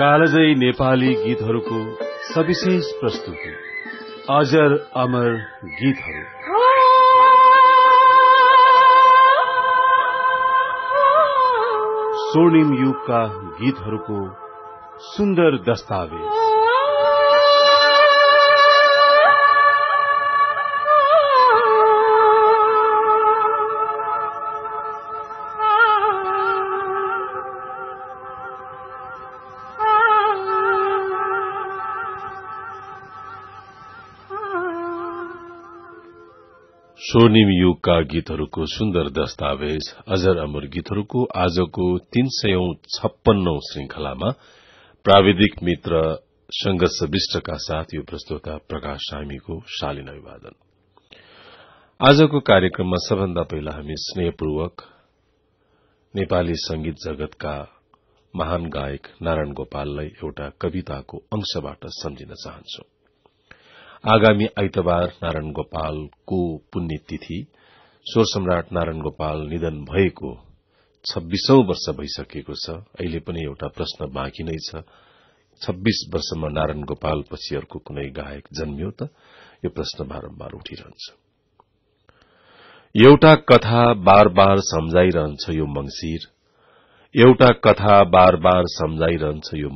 कालजै नेपाली गीतहरूको सविशेष प्रस्तुति अजर अमर गीतहरू। स्वर्णिम युगका गीतहरूको सुन्दर दस्तावेज। स्वर्णिम युगका गीतहरूको सुन्दर दस्तावेज अजर अमर गीतहरूको आजको 356औं श्रृंखलामा प्राविधिक मित्र संघर्ष विष्टका साथ यो प्रस्तोता प्रकाश सामीको शालीन अभिवादन। आजको कार्यक्रममा सबभन्दा पहिला हामी स्नेहपूर्वक नेपाली संगीत जगतका महान गायक नारायण गोपाललाई एउटा कविताको अंशबाट सम्झिन चाहन्छौं। आगामी आइतबार नारायण गोपालको पुण्यतिथि, स्वर सम्राट नारायण गोपाल निधन भएको 26औं वर्ष भइसकेको छ। अहिले पनि एउटा प्रश्न बाँकी नै छ, 26 वर्षमा नारायण गोपाल पछि अर्को कुनै गायक जन्मियो त? यो प्रश्न बारम्बार उठिरहन्छ। एउटा कथा बार बार सम्झाइरहन्छ यो मंसिर, एउटा कथा बार बार सम्झाइरहन्छ यो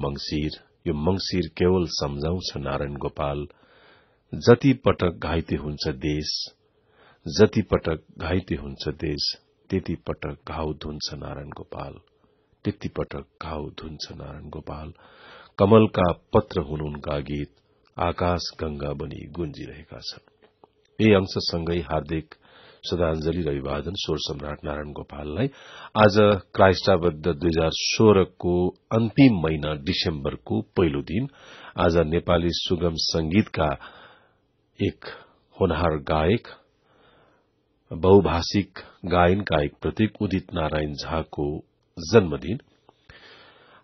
मंसिर केवल सम्झाउँछ नारायण गोपाल। जति पटक घाइते हुन्छ देश, जति पटक घाइते हुन्छ देश, त्यति पटक घाउ धुन्छ नारायण गोपाल, त्यति पटक घाउ धुन्छ नारायण गोपाल। कमलका पत्र हुन् उनका गीत, आकाश गंगा बनी गुन्जिरहेका छन्। यही अंशसँगै हार्दिक श्रद्धांजलि र अभिवादन स्वर सम्राट नारायण गोपाललाई। आज क्राइस्टाबद्ध 2016 को अन्तिम महिना डिसेम्बरको पहिलो दिन। आज नेपाली सुगम संगीतका एक होनहार गायक, बहुभाषिक गायनका एक प्रतीक उदित नारायण झाको जन्मदिन।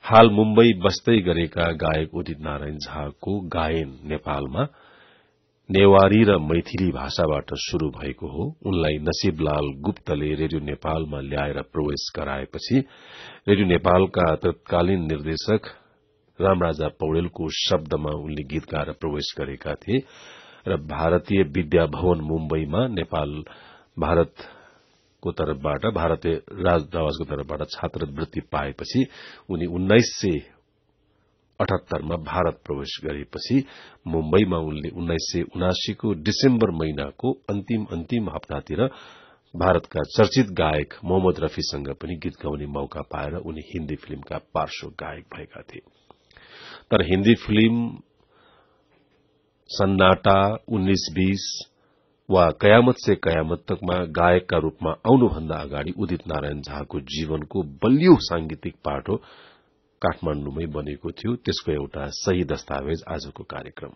हाल मुम्बई बस्दै गरेका गायक उदित नारायण झाको गायन नेपालमा नेवारी र मैथिली भाषाबाट शुरू भएको हो। उनलाई नसीबलाल गुप्तले रेडियो नेपालमा ल्याएर प्रवेश गराएपछि रेडियो नेपालका तत्कालीन निर्देशक रामराजा पौडेलको शब्दमा उनले गीत गाएर प्रवेश गरेका थिए र भारतीय विद्या भवन मुम्बईमा नेपाल भारतको तर्फबाट, भारतीय राजदूतावासको तर्फबाट छात्रवृत्ति पाएपछि उनी 1978 मा भारत प्रवेश गरेपछि मुम्बईमा उनले 1979 को डिसेम्बर महिनाको अन्तिम हप्तातिर भारतका चर्चित गायक मोहम्मद रफीसँग पनि गीत गाउने मौका पाएर उनी हिन्दी फिल्मका पार्श्व गायक भएका थिए। तर हिन्दी फिल्म सन्नाटा, 1920 वा कयामत से कयामत तकमा गायकका रूपमा आउनुभन्दा अगाडि उदित नारायण झाको जीवनको बलियो सांगीतिक पाटो काठमाण्डुमै बनेको थियो। त्यसको एउटा सही दस्तावेज आजको कार्यक्रम।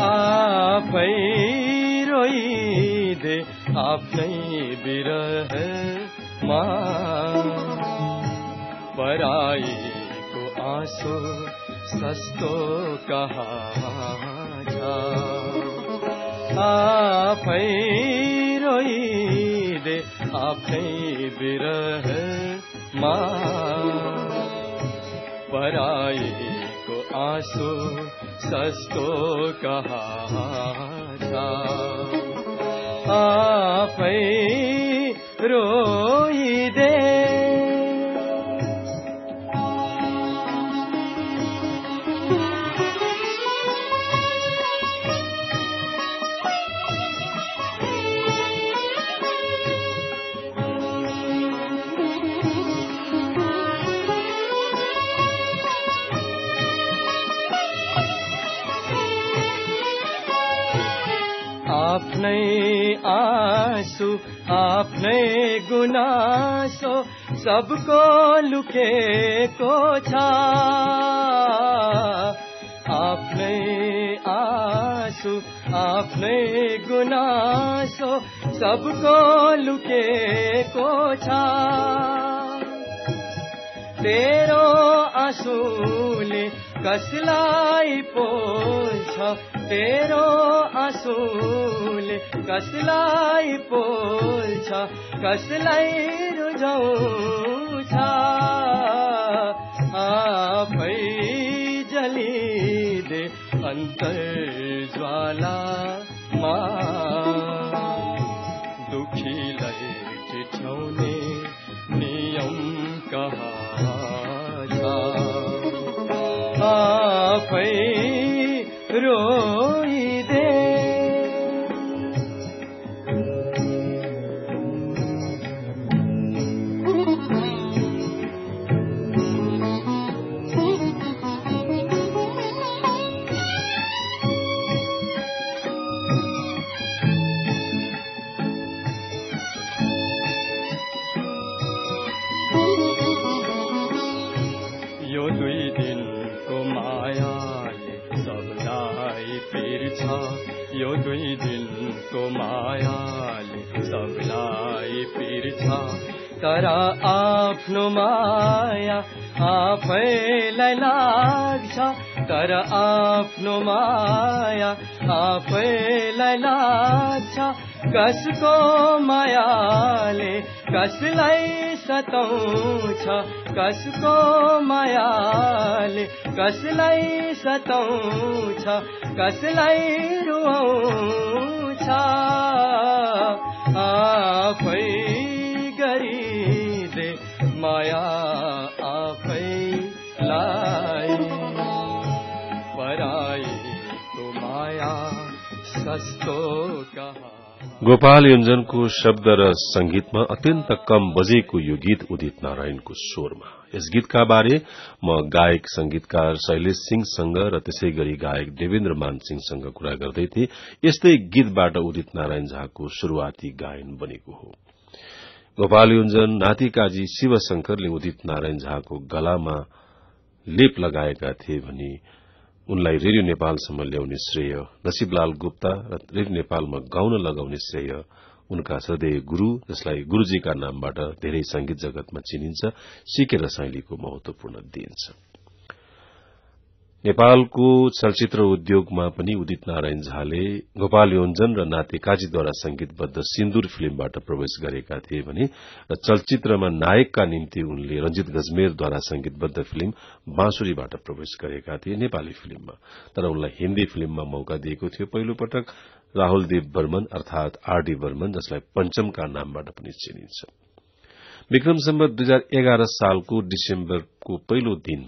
आफै रोइदे आफ्नै बिरहमा, पराईको आँसु सस्तो कहाँ छ। आफै रोइदे आफ्नै बिरहमा, पराईको आँसु सस्तो कहाँ छ। आफै रोइदे आफ्नै आँसु आफ्नै गुनासो सबको लुकेको छ। आफ्नै आँसु आफ्नै गुनासो सबको लुकेको छ। तेरो आँसुले कसलाई पोल्छ तेरो आँसुले, कसलाई पोल्छ कसलाई रुझाउँछ, आफै जलिदे अन्तर ज्वालामा, दुखीलाई चिठ्याउने नियम कहाँ छ, आफै रोइदे। यो 2 दिनको मायाले सबलाई पिर्छ, यो 2 दिनको मायाले सबलाई पिर्छ, तर आफ्नो माया आफैलाई लाग्छ, तर आफ्नो माया आफैलाई लाग्छ, कसको मायाले कसलाई सताउँछ, कसको मायाले कसलाई सताउँछ, कसलाई रुवाउँछ, आफै गरिदे माया आफैलाई, पराईको माया सस्तो कहाँ। गोपाल योन्जनको शब्द र संगीतमा अत्यन्त कम बजेको यो गीत उदित नारायणको स्वरमा। यस गीतका बारे म गायक संगीतकार शैलेश सिंहसँग र त्यसै गरी गायक देवेन्द्र मान सिंहसँग कुरा गर्दै थिए। यस्तै गीतबाट उदित नारायण झाको शुरूआती गायन बनेको हो। गोपाल योन्जन नाति काजी शिवशंकरले उदित नारायण झाको गलामा लेप लगाएका थिए भनी उनलाई रेडियो नेपालसम्म ल्याउने श्रेय, नसीबलाल गुप्ता र रेडियो नेपालमा गाउन लगाउने श्रेय उनका श्रद्धेय गुरू, जसलाई गुरूजीका नामबाट धेरै संगीत जगतमा चिनिन्छ, सिकेर शैलीको महत्वपूर्ण देन छ। नेपालको चलचित्र उद्योगमा पनि उदित नारायण झाले गोपाल योन्जन र नाते काजीद्वारा संगीतबद्ध सिन्दूर फिल्मबाट प्रवेश गरेका थिए भने र चलचित्रमा नायकका निम्ति उनले रंजित गजमेरद्वारा संगीतबद्ध फिल्म बाँसुरीबाट प्रवेश गरेका थिए नेपाली फिल्ममा। तर उनलाई हिन्दी फिल्ममा मौका दिएको थियो पहिलो पटक राहुल देव बर्मन अर्थात आरडी बर्मन, जसलाई पंचमका नामबाट पनि चिनिन्छ। विक्रम सम्वत 2011 सालको डिसेम्बरको पहिलो दिन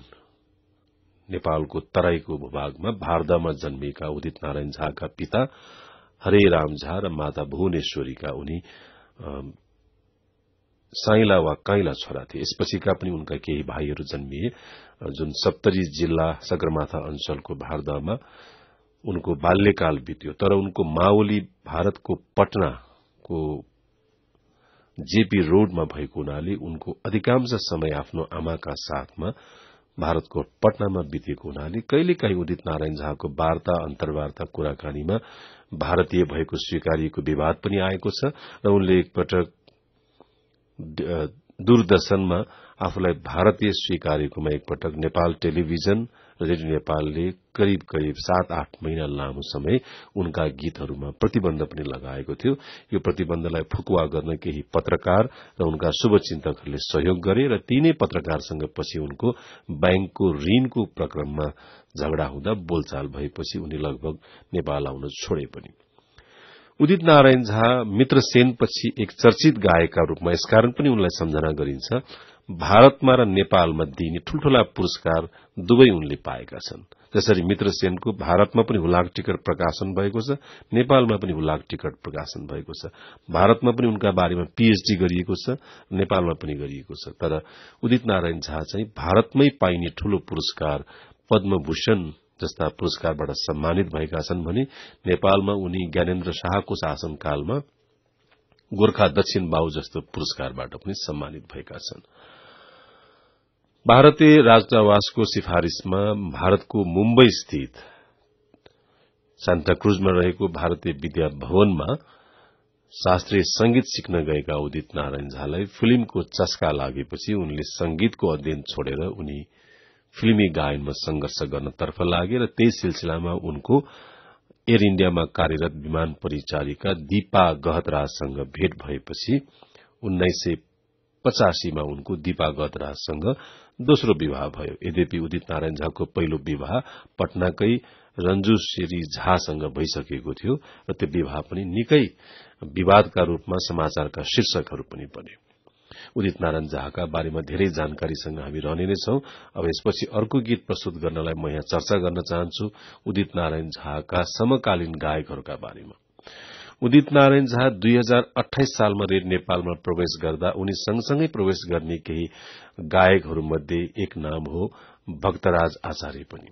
नेपालको तराईको भूभागमा भारदामा जन्मिएका उदित नारायण झाका पिता हरे राम झा र माता भुवनेश्वरीका उनी साइला वा काइला छोरा थिए। यसपछिका पनि उनका केही भाइहरू जन्मिए, जुन सप्तरी जिल्ला सगरमाथा अञ्चलको भारदामा उनको बाल्यकाल बित्यो। तर उनको मावली भारतको पटनाको जेपी रोडमा भएको हुनाले उनको अधिकांश समय आफ्नो आमाका साथमा भारतको पटनामा बितेको हुनाले कहिलेकाहीँ उदित नारायण झाको वार्ता अन्तर्वार्ता कुराकानीमा भारतीय भएको स्वीकारिएको विवाद पनि आएको छ र उनले एकपटक दूरदर्शनमा आफूलाई भारतीय स्वीकारेकोमा एकपटक नेपाल टेलिभिजन र रेडियो नेपालले करिब 7-8 महिना लामो समय उनका गीतहरूमा प्रतिबन्ध पनि लगाएको थियो। यो प्रतिबन्धलाई फुकुवा गर्न केही पत्रकार र उनका शुभचिन्तकहरूले सहयोग गरे र तीनै पत्रकारसँग पछि उनको बैंकको ऋणको प्रकरणमा झगडा हुँदा बोलचाल भएपछि उनी लगभग नेपाल आउन छोडे पनि। उदित नारायण झा मित्र सेनपछि एक चर्चित गायकका रूपमा यसकारण पनि उनलाई सम्झना गरिन्छ, भारतमा र नेपालमा दिइने ठूल्ठूला पुरस्कार दुवै उनले पाएका छन्। जसरी मित्र सेनको भारतमा पनि हुलाक टिकट प्रकाशन भएको छ, नेपालमा पनि हुलाक टिकट प्रकाशन भएको छ। भारतमा पनि उनका बारेमा पीएचडी गरिएको छ, नेपालमा पनि गरिएको छ। तर उदित नारायण झा चाहिँ भारतमै पाइने ठूलो पुरस्कार पद्मभूषण जस्ता पुरस्कारबाट सम्मानित भएका छन् भने नेपालमा उनी ज्ञानेन्द्र शाहको शासनकालमा गोर्खा दक्षिण बाहु जस्तो पुरस्कारबाट पनि सम्मानित भएका छन्। भारतीय राजदूतावासको सिफारिशमा भारतको मुम्बई स्थित सान्ताक्रुजमा रहेको भारतीय विद्या भवनमा शास्त्रीय संगीत सिक्न गएका उदित नारायण झालाई फिल्मको चस्का लागेपछि उनले संगीतको अध्ययन छोडेर उनी फिल्मी गायनमा संघर्ष गर्नतर्फ लागे र त्यही सिलसिलामा उनको एयर इण्डियामा कार्यरत विमान परिचारिका दीपा गहतराजसँग भेट भएपछि 1985 मा उनको दीपा गहतराजसँग दोस्रो विवाह भयो। यद्यपि उदित नारायण झाको पहिलो विवाह पटनाकै रंजू श्री झासँग भइसकेको थियो र त्यो विवाह पनि निकै विवादका रूपमा समाचारका शीर्षकहरू पनि बने। उदित नारायण झाका बारेमा धेरै जानकारीसँग हामी रहने नै छौं। अब यसपछि अर्को गीत प्रस्तुत गर्नलाई म यहाँ चर्चा गर्न चाहन्छु उदित नारायण झाका समकालीन गायकहरूका बारेमा। उदित नारायण झा 2028 सालमा रेडियो नेपालमा प्रवेश गर्दा उनी सँगसँगै प्रवेश गर्ने केही गायकहरूमध्ये एक नाम हो भक्तराज आचार्य पनि।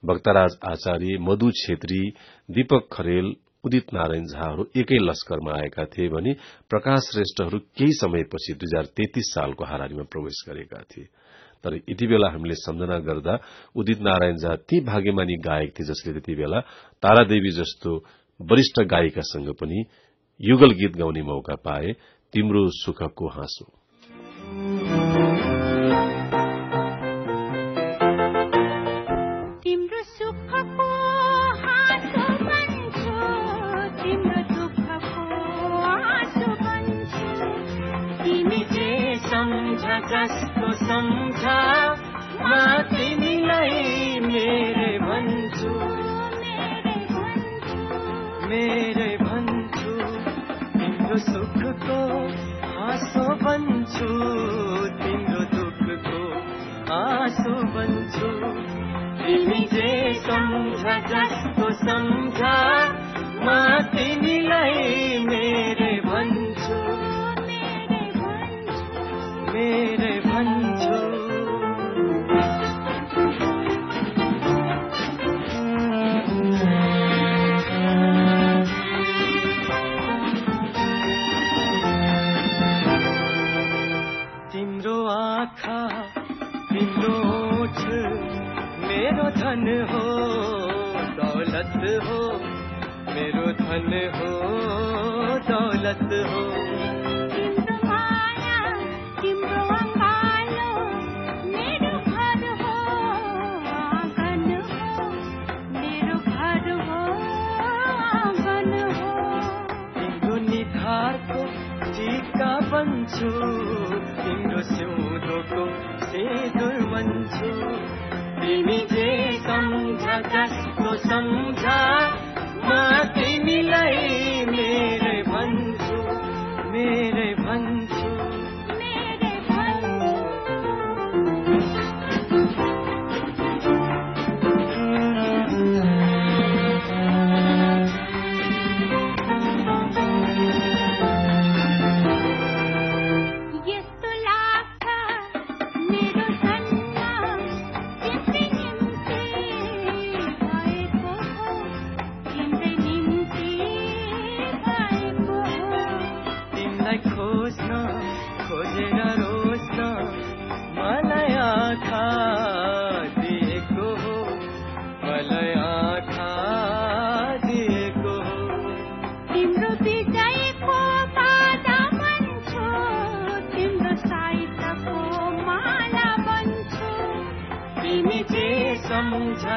भक्तराज आचार्य, मधु छेत्री, दीपक खरेल, उदित नारायण झाहरू एकै लस्करमा आएका थिए भने प्रकाश श्रेष्ठहरू केही समयपछि 2033 सालको हारारीमा प्रवेश गरेका थिए। तर यति बेला हामीले सम्झना गर्दा उदित नारायण झा ती भाग्यमानी गायक थिए जसले त्यति बेला तारादेवी जस्तो वरिष्ठ गायिकासँग पनि युगल गीत गाउने मौका पाए। तिम्रो सुखको हाँसो जस्तो सम्झा म तिमीलाई मेरे भन्छु तिम्रो सुखको हाँसो बन्छु तिम्रो दुःखको आँसु बन्छु तिमी जे सम्झ जस्तो सम्झा म तिमीलाई मेरे भन्छु तिम्रो आँखा तिम्रो ओठ मेरो धन हो दौलत हो मेरो धन हो दौलत हो बन्छु तिम्रो सिउँदोको सिँदुर बन्छु तिमी जे सम्झ जस्तो सम्झा म तिमीलाई मेरे भन्छु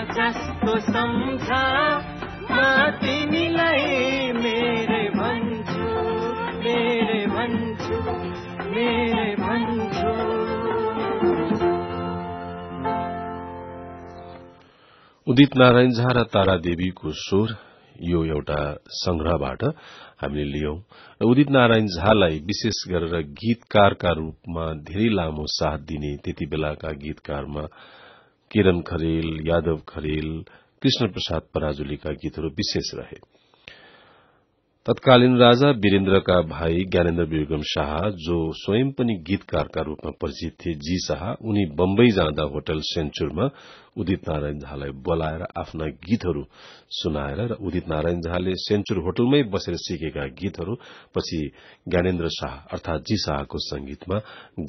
जस्तो सम्झा म तिमीलाई मेरे भन्छु उदित नारायण झा र तारादेवीको स्वर यो एउटा संग्रहबाट हामीले लियौं र उदित नारायण झालाई विशेष गरेर गीतकारका रूपमा धेरै लामो साथ दिने त्यति बेलाका गीतकारमा किरण खरेल, यादव खरेल, कृष्ण प्रसाद पराजुलीका गीतहरू विशेष रहे। तत्कालीन राजा वीरेन्द्रका भाइ ज्ञानेन्द्र विक्रम शाह जो स्वयं पनि गीतकारका रूपमा परिचित थिए जी शाह उनी बम्बई जाँदा होटल सेन्चुरमा उदित नारायण झालाई बोलाएर आफ्ना गीतहरू सुनाएर र उदित नारायण झाले सेन्चुर होटलमै बसेर सिकेका गीतहरू पछि ज्ञानेन्द्र शाह अर्थात जी शाहको संगीतमा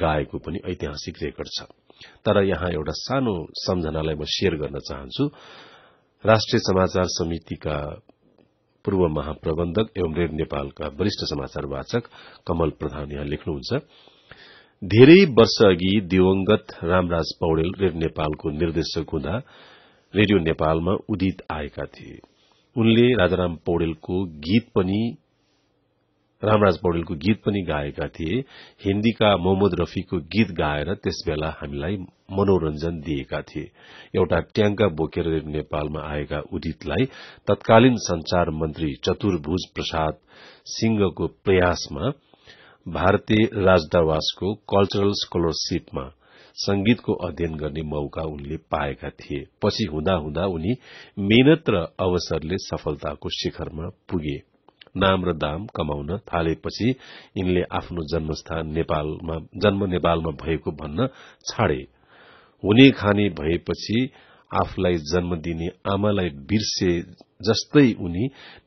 गाएको पनि ऐतिहासिक रेकर्ड छ। तर यहाँ एउटा सानो सम्झनालाई म शेयर गर्न चाहन्छु। राष्ट्रिय समाचार समितिका पूर्व महाप्रबन्धक एवं रेडियो नेपालका वरिष्ठ समाचार वाचक कमल प्रधान यहाँ लेख्नुहुन्छ, धेरै वर्ष अघि दिवंगत रामराज पौडेल रेडियो नेपालको निर्देशक हुँदा रेडियो नेपालमा उदित आएका थिए। उनले राजाराम पौडेलको गीत पनि गाएका थिए। हिन्दीका मोहम्मद रफीको गीत गाएर त्यसबेला हामीलाई मनोरञ्जन दिएका थिए। एउटा ट्याङ्का बोकेर रेडियो नेपालमा आएका उदितलाई तत्कालीन संचार मन्त्री चतुर्भुज प्रसाद सिंहको प्रयासमा भारतीय राजदूतावासको कल्चरल स्कलरशीपमा संगीतको अध्ययन गर्ने मौका उनले पाएका थिए। पछि हुँदा हुँदा उनी मेहनत र अवसरले सफलताको शिखरमा पुगे। नाम र दाम कमाउन थालेपछि यिनले आफ्नो जन्म नेपालमा भएको भन्न छाडे। हुने खाने भएपछि आफूलाई जन्म दिने आमालाई बिर्से जस्तै उनी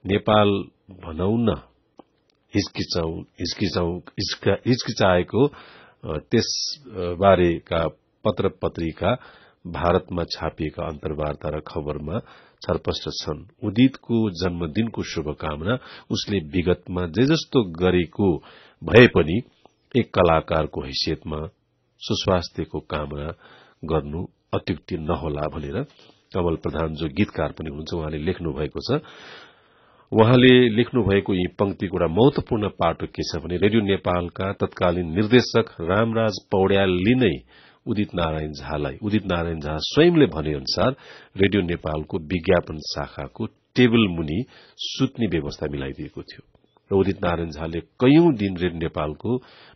नेपाल भनौं न हिचकिचाएको त्यस बारेका पत्र पत्रिका भारतमा छापिएका अन्तर्वार्ता र खबरमा छरपष्ट छन्। उदितको जन्मदिनको शुभकामना उसले विगतमा जे जस्तो गरेको भए पनि एक कलाकारको हैसियतमा सुस्वास्थ्यको कामना गर्नु अत्युक्ति नहोला भनेर कमल प्रधान जो गीतकार पनि हुनुहुन्छ उहाँले लेख्नु भएको छ। उहाँले लेख्नुभएको यी पंक्तिको एउटा महत्वपूर्ण पाटो के छ भने रेडियो नेपालका तत्कालीन निर्देशक रामराज पौड्यालले नै उदित नारायण झा स्वयंले भने अनुसार रेडियो नेपालको विज्ञापन शाखाको टेबल मुनि सुत्ने व्यवस्था मिलाइदिएको थियो र उदित नारायण झाले कैयौं दिन रेडियो नेपालको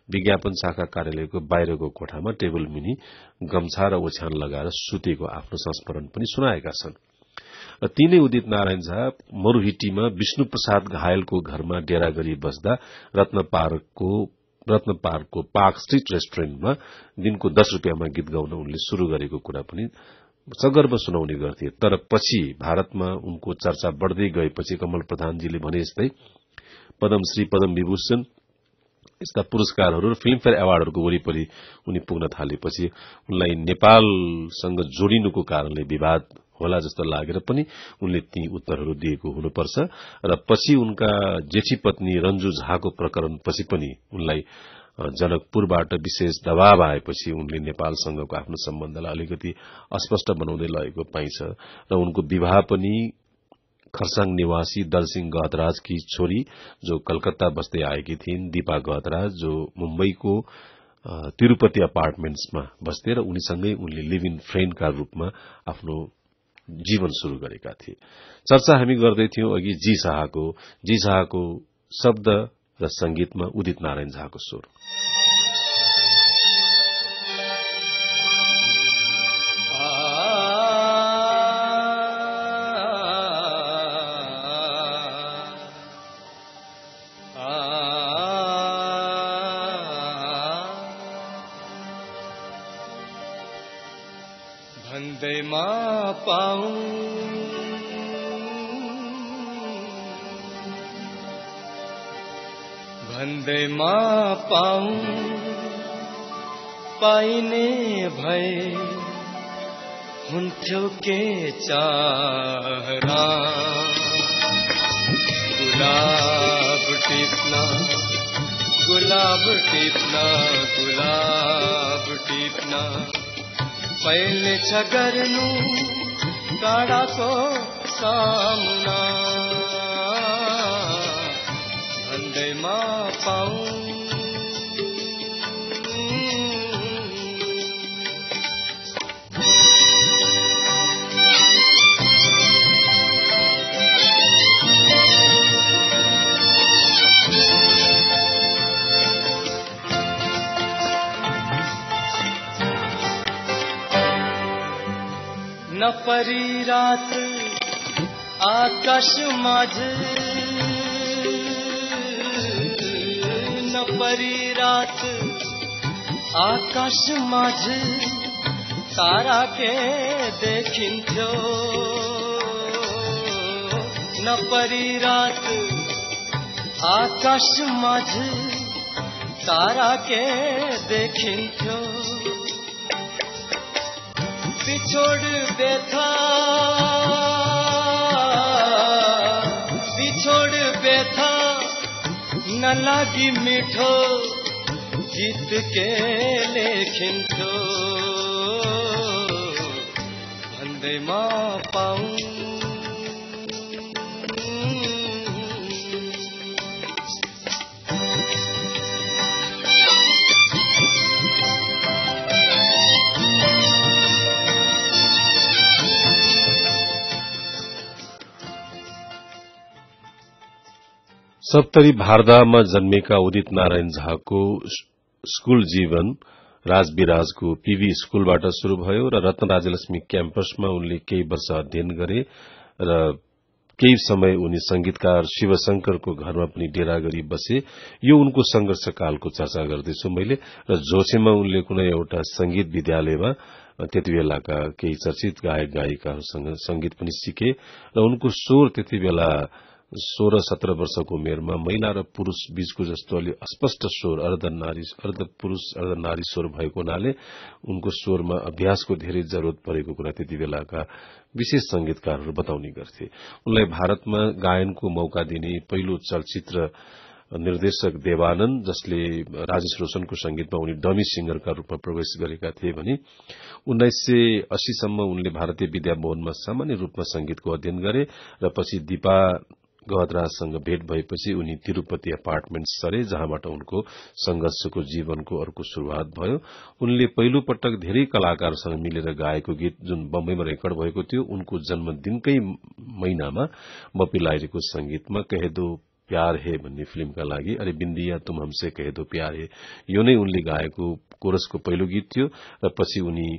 विज्ञापन शाखा कार्यालयको बाहिरको कोठामा टेबल मुनि गम्छा र ओछ्यान लगाएर सुतेको आफ्नो संस्मरण पनि सुनाएका छन्। र तीनै उदित नारायण झा मरुहिटीमा विष्णु प्रसाद घायलको घरमा डेरा गरी बस्दा रत्न पार्कको पार्क स्ट्रीट रेस्टुरेन्टमा दिनको 10 रुपियाँमा गीत गाउन उनले शुरू गरेको कुरा पनि सगर्व सुनाउने गर्थे। तर पछि भारतमा उनको चर्चा बढ़दै गएपछि कमल प्रधानजीले भने जस्तै पद्मश्री पद्म विभूषण यस्ता पुरस्कारहरू र फिल्मफेयर अवार्डहरूको वरिपरि उनी पुग्न थालेपछि उनलाई नेपालसँग जोडिनुको कारणले विवाद होला जस्तो लागेर पनि उनले ती उत्तरहरू दिएको हुनुपर्छ। र पछि उनका जेठी पत्नी रञ्जु झाको प्रकरणपछि पनि उनलाई जनकपुरबाट विशेष दबाव आएपछि उनले नेपालसँगको आफ्नो सम्बन्धलाई अलिकति अस्पष्ट बनाउँदै लगेको पाइन्छ र उनको विवाह पनि खरसाङ निवासी दलसिंह गहतराजकी छोरी जो कलकत्ता बस्दै आएकी थिइन् दीपा गहतराज जो मुम्बईको तिरुपति अपार्टमेन्ट्समा बस्थे र उनीसँगै उनले लिभ इन फ्रेन्डका रूपमा आफ्नो जीवन शुरू गरेका थिए। चर्चा हामी गर्दैथ्यौं अघि जी शाहको शब्द र संगीतमा उदित नारायण झाको स्वर। भन्दैमा पाऊं भन्दैमा पाऊं पाइने भए हुन्थ्यो के चाहना गुलाब टिप्न पहिले छ गर्नु काँडाको सामुना भन्दैमा पाऊं न परी रात आकाश माझ न परी रात आकाश माझ तारा के देखिन्थ्यो न परी रात आकाश माझ तारा के देखिन्थ्यो बिछोड़ व्यथा न लागी मिठो गीत के लेखिन्थ्यो भन्दैमा पाऊँ सप्तरी भारदामा जन्मेका उदित नारायण झाको स्कूल जीवन राजविराजको पीवी स्कूलबाट शुरू भयो र रत्न राजलक्ष्मी क्याम्पसमा उनले केही वर्ष अध्ययन गरे र केही समय उनी संगीतकार शिवशंकरको घरमा पनि डेरा गरी बसे। यो उनको संघर्षकालको चर्चा गर्दैछु मैले। र जोसेमा उनले कुनै एउटा संगीत विद्यालयमा त्यति बेलाका केही चर्चित गायक गायिकाहरूसँग संगीत पनि सिके र उनको स्वर त्यति बेला 16-17 वर्षको उमेरमा महिला र पुरूष बीचको जस्तो अलि अस्पष्ट स्वर अर्ध पुरूष अर्ध नारी स्वर भएको हुनाले उनको स्वरमा अभ्यासको धेरै जरूरत परेको कुरा त्यति बेलाका विशेष संगीतकारहरू बताउने गर्थे। उनलाई भारतमा गायनको मौका दिने पहिलो चलचित्र निर्देशक देवानन्द, जसले राजेश रोशनको संगीतमा उनी डमी सिंगरका रूपमा प्रवेश गरेका थिए भने 1980 सम्म उनले भारतीय विद्याभवनमा सामान्य रूपमा संगीतको अध्ययन गरे र पछि दीपा गहतराजसँग भेट भएपछि उनी तिरूपति अपार्टमेन्ट सरे, जहाँबाट उनको संघर्षको जीवनको अर्को शुरूआत भयो। उनले पहिलो पटक धेरै कलाकारसँग मिलेर गाएको गीत जुन बम्बईमा रेकर्ड भएको थियो, उनको जन्मदिनकै महिनामा बप्पी लाहिरीको संगीतमा कह दो प्यार है भन्ने फिल्मका लागि अरे बिन्दिया तुम हमसे कह दो प्यार है, यो नै उनले गाएको कोरसको पहिलो गीत थियो। र पछि उनी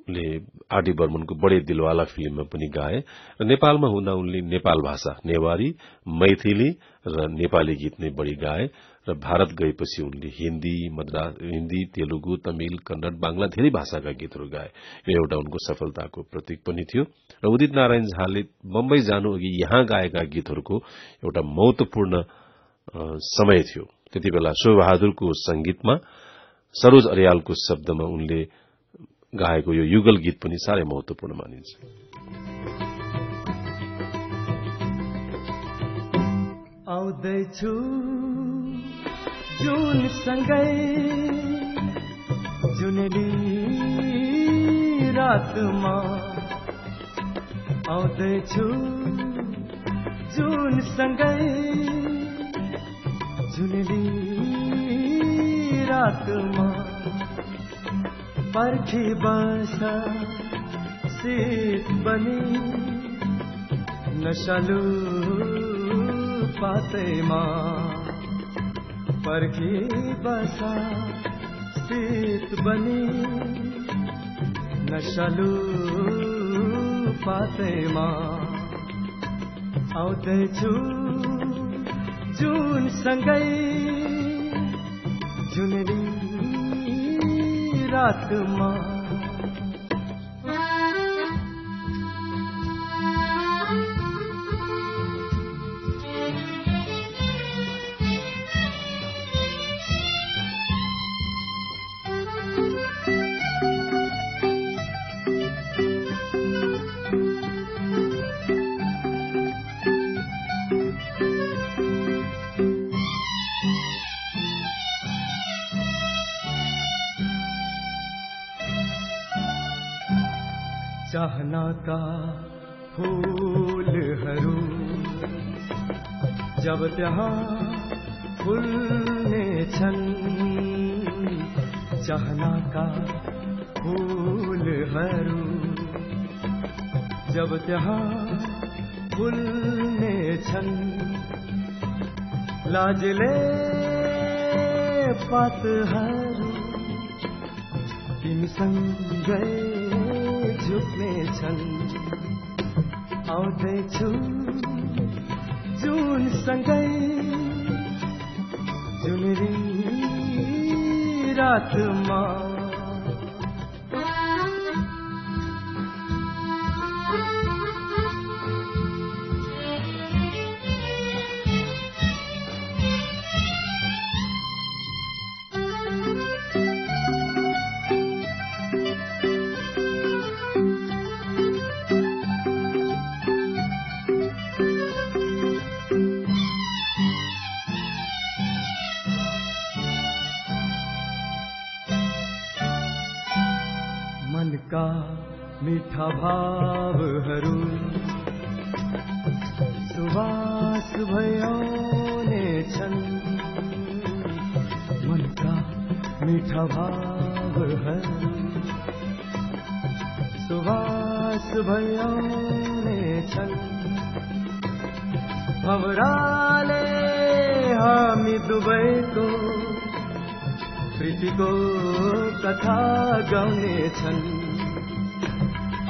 आरडी बर्मनको बडे दिलवाला फिल्ममा पनि गाए र नेपालमा हुँदा उनले नेपाल भाषा नेवारी, मैथिली र नेपाली गीत नै बढी गाए र भारत गएपछि उनले हिन्दी, तेलुगु, तमिल, कन्नड, बांग्ला धेरै भाषाका गीतहरू गाए। यो एउटा उनको सफलताको प्रतीक पनि थियो। र उदित नारायण झाले बम्बई जानु अघि यहाँ गाएका गीतहरूको एउटा महत्वपूर्ण समय थियो। त्यति बेला शोभबहादुरको संगीतमा सरोज अर्यालको शब्दमा उनले गाएको यो युगल गीत पनि साह्रै महत्वपूर्ण मानिन्छ। आउँदैछु जुन सँगै जुनेली रातमा, आउँदैछु जुन सँगै जुनेली रातमा, पर्खी बसा शीत बनी नशालु पातैमा, पर्खी बसा शीत बनी नशालु पातैमा, आउँदैछु जुन सँगै जुनेली रातमा। चाहनाका फूलहरू जब त्यहाँ फुल्ने छन्, चाहनाका फूलहरू जब त्यहाँ फुल्ने छन्, लाजले पातहरू तिमीसँगै झुक्ने छन्, आउँदैछु जुन सँगै जुनेली रातमा। मनका मीठा भावहरू सुवास भयाउने छन् मनका मीठा भावहरू सुवास भयाउने छन् भवराले हामी दुवैको प्रीतिको कथा गाउने छन्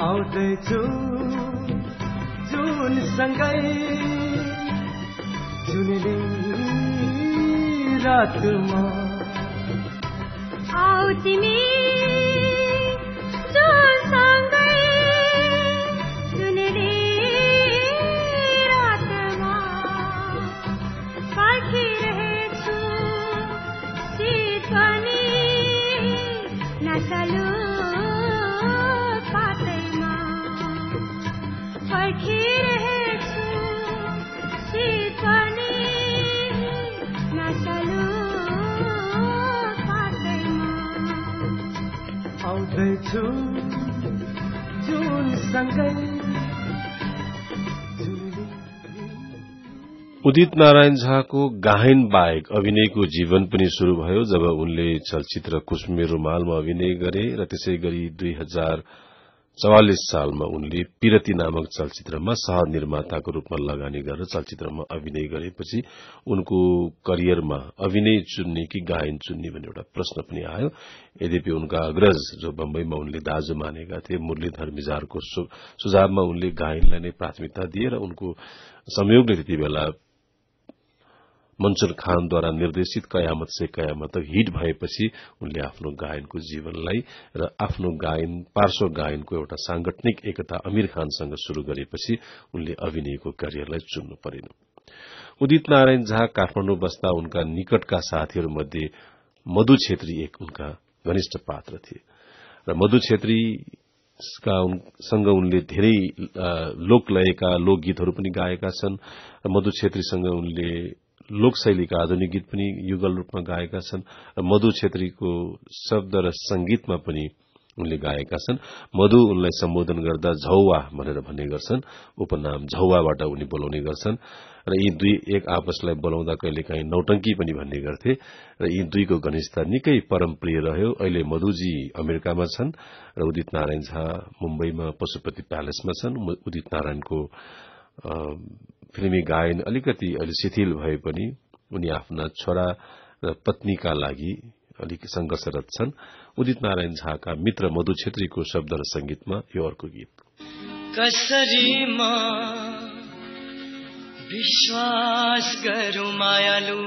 आउँदैछु जुन सँगै जुनले रातमा आऊ तिमी जुन सँगै जुनले रातमा पर्खिरहेछु शीत पनि नचलु पातैमा पर्खिरहेछु शीत पनि नचलु पातैमा आउँदैछु जुन सँगै उदित नारायण झाको गायन बाहेक अभिनयको जीवन पनि शुरू भयो जब उनले चलचित्र कुसुमे रुमालमा अभिनय गरे र त्यसै गरी 2044 सालमा उनले पिरती नामक चलचित्रमा सहनिर्माताको रूपमा लगानी गरेर चलचित्रमा अभिनय गरेपछि उनको करियरमा अभिनय चुन्ने कि गायन चुन्ने भन्ने एउटा प्रश्न पनि आयो। यद्यपि उनका अग्रज जो बम्बईमा उनले दाजु मानेका थिए मुरलीधर मिजारको सुझावमा उनले गायनलाई नै प्राथमिकता दिए र उनको संयोगले त्यति बेला मन्सुर खानद्वारा निर्देशित कयामत से कयामत तक हिट भएपछि उनले आफ्नो गायनको जीवनलाई र आफ्नो गायन पार्श्व गायनको एउटा सांगठनिक एकता आमिर खानसँग शुरू गरेपछि उनले अभिनयको करियरलाई चुन्नु परेन। उदित नारायण झा काठमाडौँ बस्दा उनका निकटका साथीहरूमध्ये मधु छेत्री एक उनका घनिष्ठ पात्र थिए र मधु छेत्री सँग उनले धेरै लोकलयका लोकगीतहरू पनि गाएका छन् र मधु छेत्रीसँग उनले लोकशैलीका आधुनिक गीत पनि युगल रूपमा गाएका छन् र मधु छेत्रीको शब्द र संगीतमा पनि उनले गाएका छन्। मधु उनलाई सम्बोधन गर्दा झौवा भनेर भन्ने गर्छन्, उपनाम झौवाबाट उनी बोलाउने गर्छन् र यी दुई एक आपसलाई बोलाउँदा कहिलेकाहीँ नौटंकी पनि भन्ने गर्थे र यी दुईको घनिष्ठता निकै परमप्रिय रह्यो। अहिले मधुजी अमेरिकामा छन् र उदित नारायण झा मुम्बईमा पशुपति प्यालेसमा छन्। उदित नारायणको फिल्मी गायन अलिकति अहिले शिथिल भए पनि उनी आफ्ना छोरा र पत्नीका लागि अलिक संघर्षरत छन्। उदित नारायण झाका मित्र मधु छेत्रीको शब्द र संगीतमा यो अर्को गीत। कसरीमा विश्वास गरौँ मायालु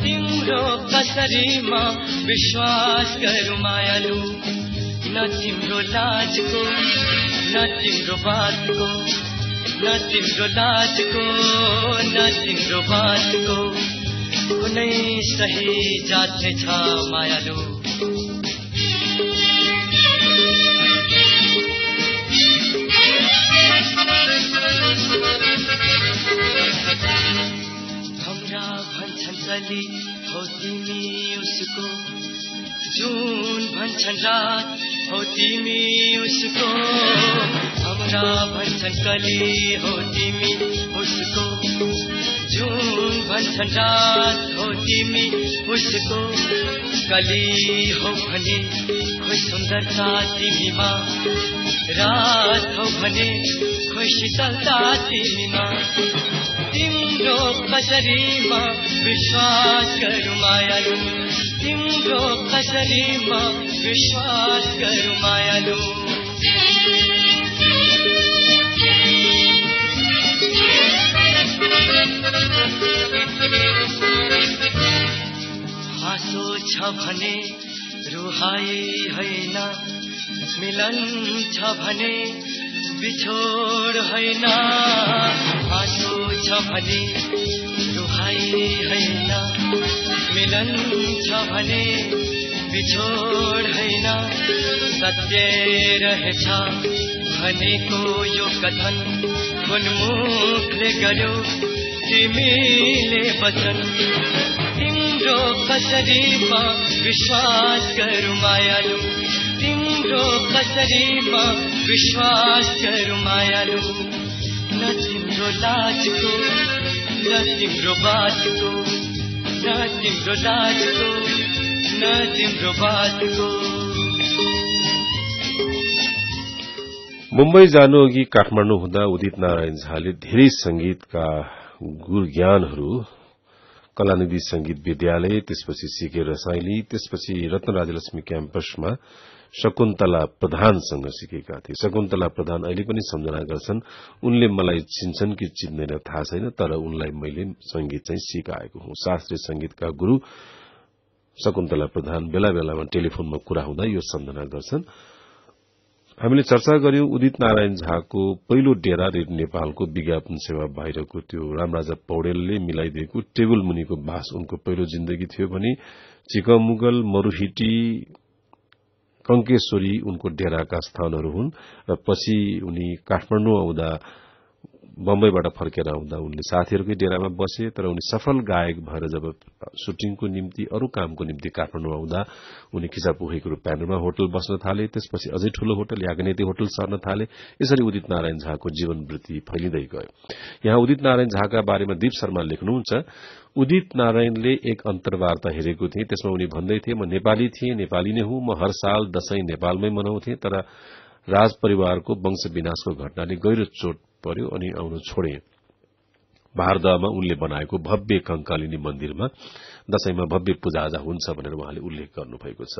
तिम्रो कसरीमा विश्वास गरौँ मायालु न तिम्रो लाजको न तिम्रो बातको न तिम्रो लाजको न तिम्रो बातको कुनै सही जात्ने छ मायालु। हाम्रा भन्छन् चली हो तिमी उसको जुन भन्छन् रात हो तिमी उसको हाम्रा भन्छन् कली हो तिमी उसको जुन भन्छन् रात हो तिमी उसको कली हो भने खोइ सुन्दरता तिमीमा रात हो भने खोइ शीतलता तिमीमा तिम्रो कसरीमा विश्वास गरौँ मायालु तिम्रो कसरीमा विश्वास गरौँ मायालु। हाँसो छ भने रुहाई होइन मिलन छ भने बिछोड होइन हाँसो छ भने रुहाई होइन मिलन छ भने बिछोड होइन सत्य रहेछ भनेको यो कथन कुन मुखले गर्यो तिमीले वचन तिम्रो कसरीमा विश्वास गरौँ मायालु तिम्रो कसरीमा विश्वास गरौँ मायालु न तिम्रो लाजको न तिम्रो बातको न तिम्रो लाजको न तिम्रो बातको। मुम्बई जानु अघि काठमाडौँ हुँदा उदित नारायण झाले धेरै संगीतका गुरु ज्ञानहरू कलानिधि संगीत विद्यालय, त्यसपछि सीके रसाइली, त्यसपछि रत्न राजलक्ष्मी क्याम्पसमा शकुन्तला प्रधानसँग सिकेका थिए। शकुन्तला प्रधान अहिले पनि सम्झना गर्छन्, उनले मलाई चिन्छन् कि चिन्दैन थाहा छैन, तर उनलाई मैले संगीत चाहिँ सिकाएको हुँ। शास्त्रीय संगीतका गुरु शकुन्तला प्रधान बेला बेलामा टेलिफोनमा कुरा हुँदा यो सम्झना गर्छन्। हामीले चर्चा गर्यौं उदित नारायण झाको पहिलो डेरा रेडियो नेपालको विज्ञापन सेवा बाहिरको त्यो रामराजा पौडेलले मिलाइदिएको टेबल मुनिको बास उनको पहिलो जिन्दगी थियो भने चिकमुगल, मरूहिटी, कंकेश्वरी उनको डेराका स्थानहरू हुन् र पछि उनी काठमाडौँ आउँदा, बम्बईबाट फर्केर आउँदा उनले साथीहरूकै डेरामा बसे। तर उनी सफल गायक भएर जब शुटिङको निम्ति अरू कामको निम्ति काठमाडौँ आउँदा उनी खिचापुगेको रूपैयाँमा होटल बस्न थाले। त्यसपछि अझै ठूलो होटल यागनेती होटल सर्न थाले। यसरी उदित नारायण झाको जीवन वृत्ति फैलिँदै गयो। यहाँ उदित नारायण झाका बारेमा दीप शर्मा लेख्नुहुन्छ, उदित नारायणले एक अन्तर्वार्ता हेरेको थिए, त्यसमा उनी भन्दै थिए, म नेपाली थिएँ, नेपाली नै हुँ, म हर साल दशैं नेपालमै मनाउँथे, तर राज परिवारको वंश विनाशको घटनाले गहिरो चोट पर्यो अनि आउन छोडे। भारदहमा उनले बनाएको भव्य कंकालिनी मन्दिरमा दशैंमा भव्य पूजाआजा हुन्छ भनेर उहाँले उल्लेख गर्नुभएको छ।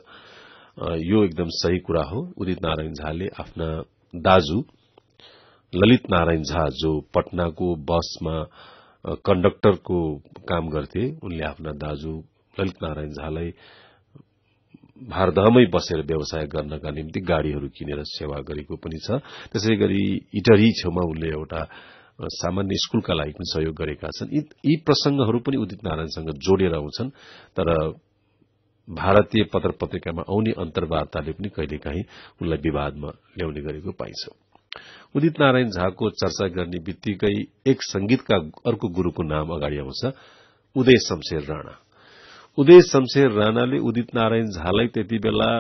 यो एकदम सही कुरा हो। उदित नारायण झाले आफ्ना दाजु ललित नारायण झा जो पटनाको बसमा कण्डक्टरको काम गर्थे, उनले आफ्ना दाजु ललित नारायण झालाई भारदहमै बसेर व्यवसाय गर्नका निम्ति गाड़ीहरू किनेर सेवा गरेको पनि छ। त्यसैगरी इटरी छेउमा उनले एउटा सामान्य स्कूलका लागि पनि सहयोग गरेका छन्। यी प्रसंगहरू पनि उदित नारायणसँग जोडेर आउँछन्, तर भारतीय पत्र पत्रिकामा आउने अन्तर्वार्ताले पनि कहिलेकाहीँ उनलाई विवादमा ल्याउने गरेको पाइन्छ। उदित नारायण झाको चर्चा गर्ने बित्तिकै एक संगीतका अर्को गुरूको नाम अगाडि आउँछ, उदय शमशेर राणा। उदय शमशेर राणाले उदित नारायण झालाई त्यति बेला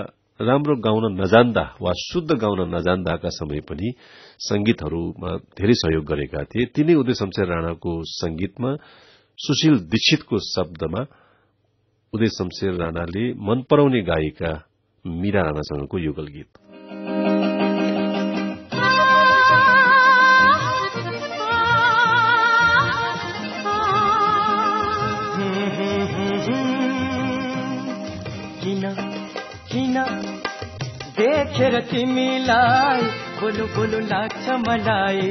राम्रो गाउन नजान्दा वा शुद्ध गाउन नजान्दाका समय पनि संगीतहरूमा धेरै सहयोग गरेका थिए। तिनै उदय शमशेर राणाको संगीतमा सुशील दीक्षितको शब्दमा उदय शमशेर राणाले मन पराउने गायिका मीरा राणासँगको युगल गीत। देखेर तिमीलाई बोलु बोलु लाग्छ मलाई,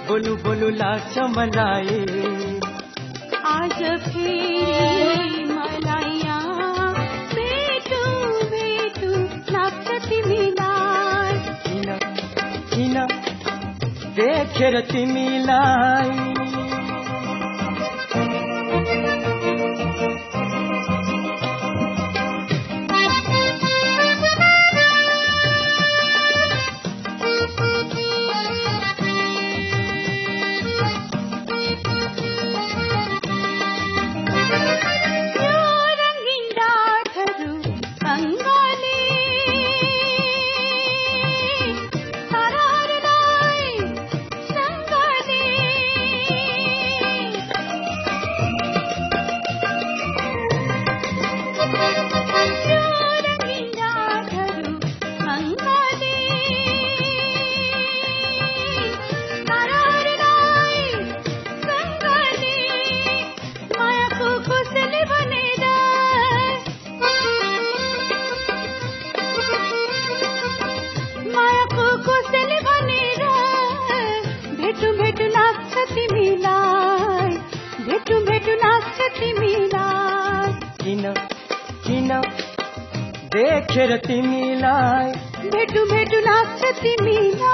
बोलु बोलु लाग्छ मलाई। आज फेरि मलाई यहाँ भेटु भेटु लाग्छ तिमीलाई। किन देखेर तिमीलाई देखेर तिमीलाई भेटु भेटु लाग्छ तिमीलाई।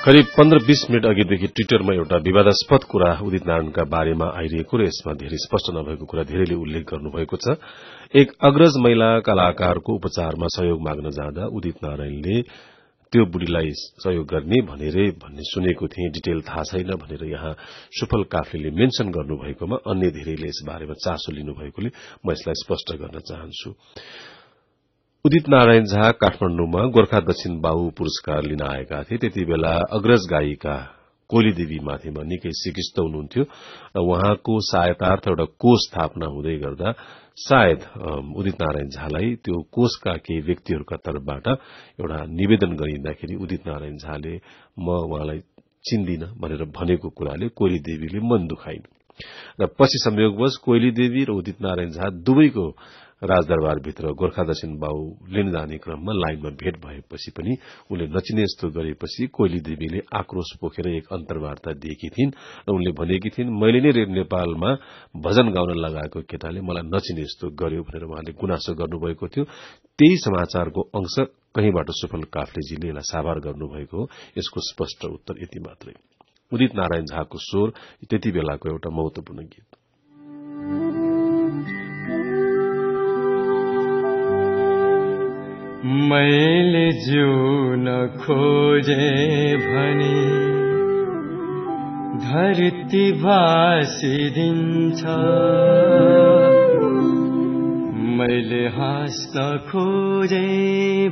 करिब 15-20 मिनट अघिदेखि ट्विटरमा एउटा विवादास्पद कुरा उदित नारायणका बारेमा आइरहेको र यसमा धेरै स्पष्ट नभएको कुरा धेरैले उल्लेख गर्नुभएको छ। एक अग्रज महिला कलाकारको उपचारमा सहयोग माग्न जाँदा उदित नारायणले त्यो बुढीलाई सहयोग गर्ने भन्ने सुनेको थिएँ, डिटेल थाहा छैन भनेर यहाँ सुफल काफ्लेले मेन्सन गर्नुभएकोमा अन्य धेरैले यस बारेमा चासो लिनुभएकोले म यसलाई स्पष्ट गर्न चाहन्छु। उदित नारायण झा काठमाडौँमा गोर्खा दक्षिण बाहु पुरस्कार लिन आएका थिए। त्यति बेला अग्रज गायिका कोइली देवी माथिमा निकै सिकिस्त हुनुहुन्थ्यो। उहाँको सहायतार्थ एउटा कोष स्थापना हुँदै गर्दा सायद उदित नारायण झालाई त्यो कोषका केही व्यक्तिहरूका तर्फबाट एउटा निवेदन गरिँदाखेरि उदित नारायण झाले म उहाँलाई चिन्दिन भनेर भनेको कुराले कोइली देवीले मन दुखाइन् र पछि संयोगवश कोइली देवी र उदित नारायण झा दुवैको राजदरबारभित्र गोर्खा दक्षिण बाहु लिन जाने क्रममा लाइनमा भेट भएपछि पनि उनले नचिने जस्तो गरेपछि कोइली देवीले आक्रोश पोखेर एक अन्तर्वार्ता दिएकी थिइन् र उनले भनेकी थिइन् मैले नै रेडियो नेपालमा भजन गाउन लगाएको केटाले मलाई नचिने जस्तो गर्यो भनेर उहाँले गुनासो गर्नुभएको थियो। त्यही समाचारको अंश कहीँबाट सुफल काफ्लेजीले यसलाई साभार गर्नुभएको हो। यसको स्पष्ट उत्तर यति मात्रै। उदित नारायण झाको स्वर त्यति बेलाको एउटा महत्वपूर्ण गीत। मैले जिउन खोजे भने धरती भासिदिन्छ, मैले हाँस्न खोजे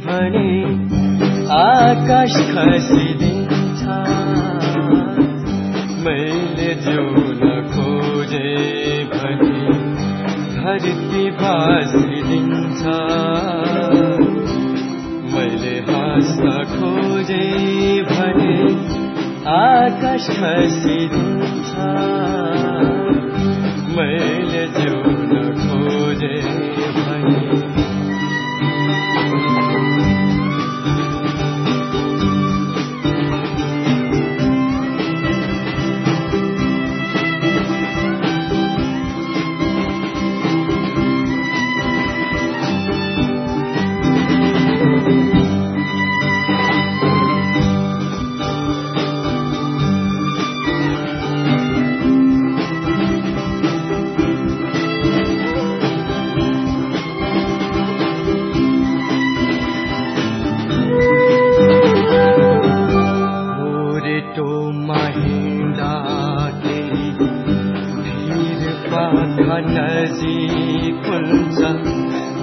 भने आकाश खसिदिन्छ, मैले जिउन खोजे भने धरती भासिदिन्छ, मैले हाँस्न खोजे भने आकाश खसिदिन्छ, मैले जिउन खोजे भने। नजिक हुन्छ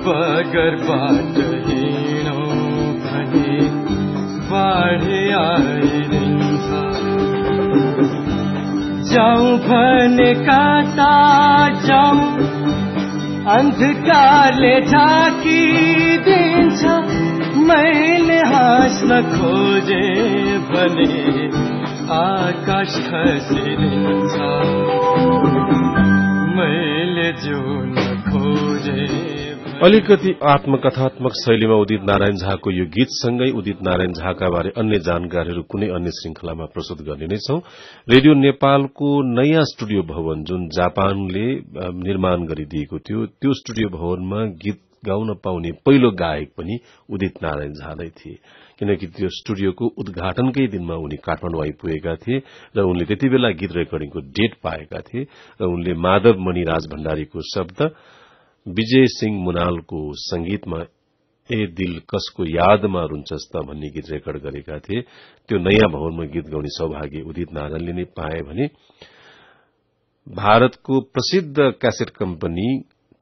बगरबाट हिँडौ भने बाढी आइदिन्छ, जाउँ भने कता जाउँ अन्धकारले ढाकिदिन्छ, मैले हाँस्न खोजे भने आकाश खसिदिन्छ, मैले जिउन खोजे। अलिकति आत्मकथात्मक शैलीमा उदित नारायण झाको यो गीतसँगै उदित नारायण झाका बारे अन्य जानकारीहरू कुनै अन्य श्रृंखलामा प्रस्तुत गर्ने नै छौं। रेडियो नेपालको नयाँ स्टुडियो भवन जुन जापानले निर्माण गरिदिएको थियो, त्यो स्टुडियो भवनमा गीत गाउन पाउने पहिलो गायक पनि उदित नारायण झा नै थिए, किनकि त्यो स्टुडियोको उद्घाटनकै दिनमा उनी काठमाडौँ आइपुगेका थिए र उनले त्यति बेला गीत रेकर्डिङको डेट पाएका थिए र उनले माधव मणि राज भण्डारीको शब्द, विजय सिंह मुनालको संगीतमा ए दिल कसको यादमा रुन्छस् त भन्ने गीत रेकर्ड गरेका थिए। त्यो नयाँ भवनमा गीत गाउने सौभाग्य उदित नारायणले नै पाए भने भारतको प्रसिद्ध क्यासेट कम्पनी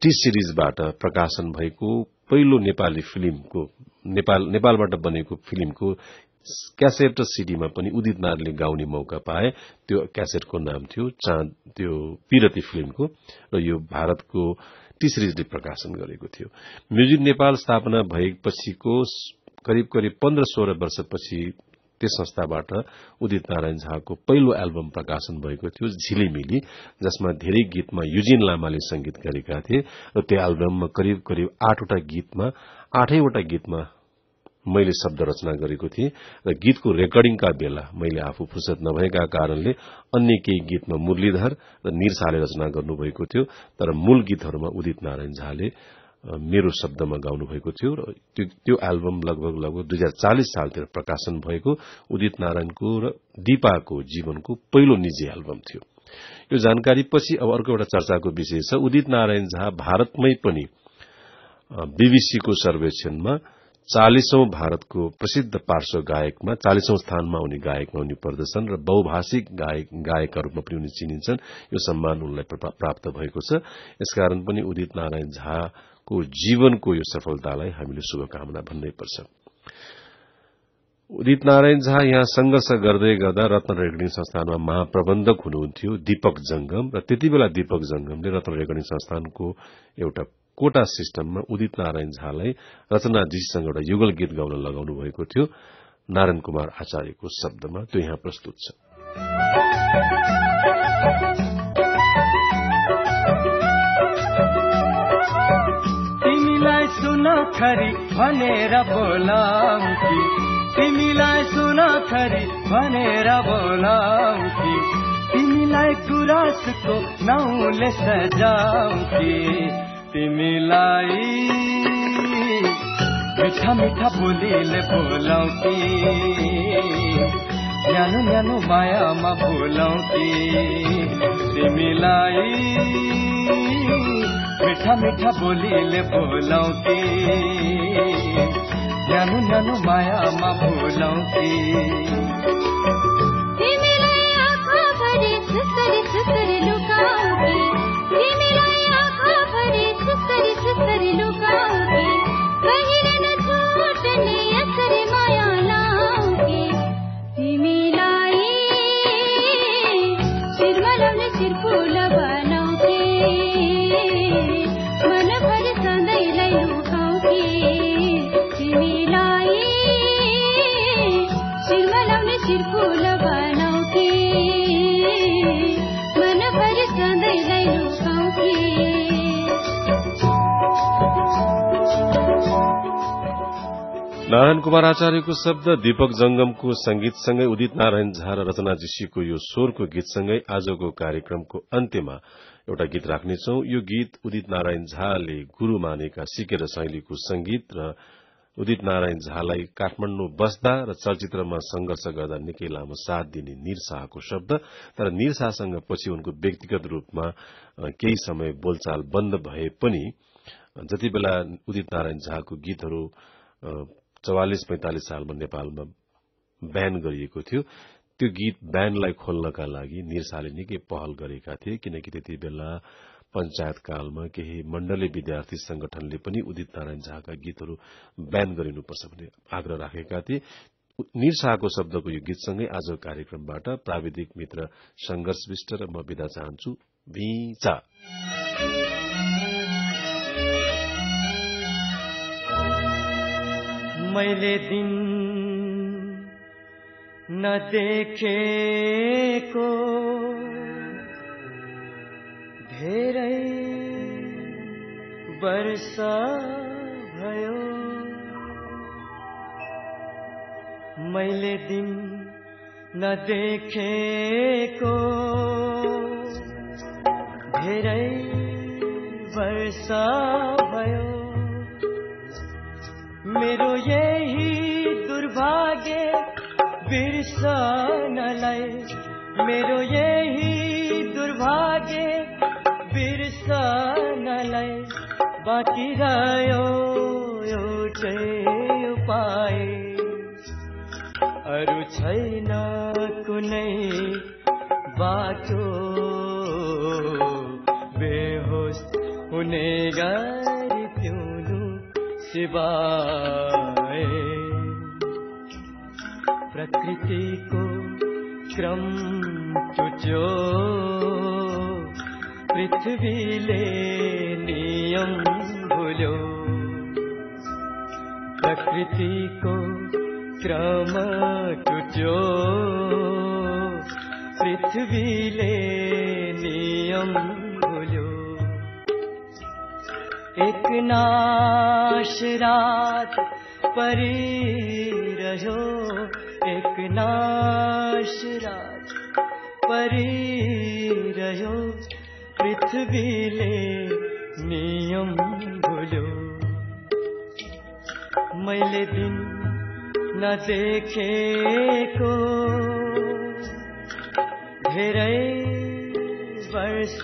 टी सिरिजबाट प्रकाशन भएको पहिलो नेपाली फिल्मको नेपालबाट बनेको फिल्मको क्यासेट र सीडीमा पनि उदित नारायणले गाउने मौका पाए। त्यो क्यासेटको नाम थियो चाँद, त्यो पिरती फिल्मको, र यो भारतको टी सिरिजले प्रकाशन गरेको थियो। म्युजिक नेपाल स्थापना भएपछिको करिब 15-16 वर्षपछि त्यस संस्थाबाट उदित नारायण झाको पहिलो एल्बम प्रकाशन भएको थियो, झिलिमिली, जसमा धेरै गीतमा युजिन लामाले संगीत गरेका थिए र त्यो एल्बममा करिब 8वटा गीतमा मैले शब्द रचना गरेको थिएँ र गीतको रेकर्डिङका बेला मैले आफू फुर्सद नभएका कारणले अन्य केही गीतमा मुरलीधर र निरसाले रचना गर्नुभएको थियो, तर मूल गीतहरूमा उदित नारायण झाले मेरो शब्दमा गाउनु भएको थियो र त्यो एल्बम लगभग 2040 सालतिर प्रकाशन भएको उदित नारायणको र दीपाको जीवनको पहिलो निजी एल्बम थियो। यो जानकारी पछि अब अर्को एउटा चर्चाको विषय छ। उदित नारायण झा भारतमै पनि बीबीसीको सर्वेक्षणमा 40औं भारतको प्रसिद्ध पार्श्व गायकमा 40औं स्थानमा उनी गायकमा उनी पर्दछन् र बहुभाषिक गायकका रूपमा पनि उनी चिनिन्छन्। यो सम्मान उनलाई प्राप्त भएको छ। यसकारण पनि उदित नारायण झाको जीवनको यो सफलतालाई हामीले शुभकामना भन्नै पर्छ। उदित नारायण झा यहाँ संघर्ष गर्दै गर्दा रत्न रेकर्डिङ संस्थानमा महाप्रबन्धक हुनुहुन्थ्यो दीपक जंगम, र त्यतिबेला दीपक जंगमले रत्न रेकर्डिङ संस्थानको एउटा कोटा सिस्टममा उदित नारायण झालाई रचनाजीसँग एउटा युगल गीत गाउन लगाउनु भएको थियो। नारायण कुमार आचार्यको शब्दमा त्यो यहाँ प्रस्तुत छ। तिमीलाई सुन खरी भनेर बोलाऊ कि, तिमीलाई सुन खरी भनेर बोलाऊ कि, तिमीलाई गुराँसको नाउँले सजाऊ कि, तिमीलाई मिठा मिठा बोलीले बोलाऊ कि, न्यानो न्यानो मायामा बोलाऊ कि, तिमीलाई मिठा मिठा बोलीले बोलाऊ कि, न्यानो न्यानो मायामा बोलाऊ कि, तिमीलाई आँखा भरि सुसरी सुसरी लुकाऊ कि, तिमीलाई आँखा भरि सुसरी सुसरी लुकाऊ कि, कहिले नछुट्ने यसरी माया लाऊ कि, तिमीलाई शिरमा लाउने शिरफुल बनाऊ कि, मनभरि सधैँलाई लुकाऊ कि, तिमीलाई शिरमा लाउने शिरफुल बनाऊ कि, मनभरि सधैँलाई लुकाऊ कि। नारायण कुमार आचार्यको शब्द, दीपक जंगमको संगीतसँगै उदित नारायण झा र रचना जीषीको यो स्वरको गीतसँगै आजको कार्यक्रमको अन्त्यमा एउटा गीत राख्नेछौं। यो गीत उदित नारायण झाले गुरू मानेका सिकेर शैलीको संगीत र उदित नारायण झालाई काठमाडौँ बस्दा र चलचित्रमा संघर्ष गर्दा निकै लामो साथ दिने निर शाहको शब्द। तर निर शाहसँग पछि उनको व्यक्तिगत रूपमा केही समय बोलचाल बन्द भए पनि जति बेला उदित नारायण झाको गीतहरू 44-45 सालमा नेपालमा ब्यान गरिएको थियो, त्यो गीत ब्यानलाई खोल्नका लागि निर शाहले निकै पहल गरेका थिए, किनकि त्यति बेला पञ्चायतकालमा केही मण्डली विद्यार्थी संगठनले पनि उदित नारायण झाका गीतहरू ब्यान गरिनुपर्छ भन्ने आग्रह राखेका थिए। निर शाहको शब्दको यो गीतसँगै आजको कार्यक्रमबाट प्राविधिक मित्र संघर्ष विष्ट र म बिदा चाहन्छु। भिचा मैले दिन नदेखेको धेरै वर्ष भयो, मैले दिन नदेखेको धेरै वर्ष भयो, मेरो यही दुर्भाग्य बिर्सनलाई, मेरो यही दुर्भाग्य बिर्सनलाई बाँकी रह्यो एउटै उपाय, अरू छैन कुनै बाटो, बेहोस हुने गरी पिउनु सिवाय। प्रकृतिको क्रम टुट्यो, पृथ्वीले नियम भुल्यो, प्रकृतिको क्रम टुट्यो, पृथ्वीले नियम भुल्यो, एक नाश रात परिरह्यो, एक नाश रात परिरह्यो, पृथ्वीले नियम भुल्यो, मैले दिन नदेखेको धेरै वर्ष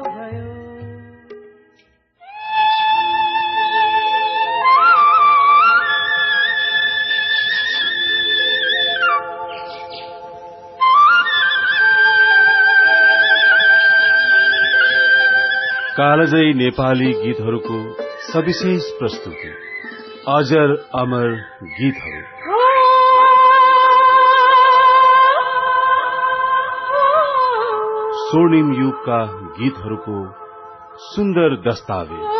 भयो। कालजयी नेपाली गीतहरूको सविशेष प्रस्तुति अजर अमर गीतहरू। स्वर्णिम युगका गीतहरूको सुन्दर दस्तावेज।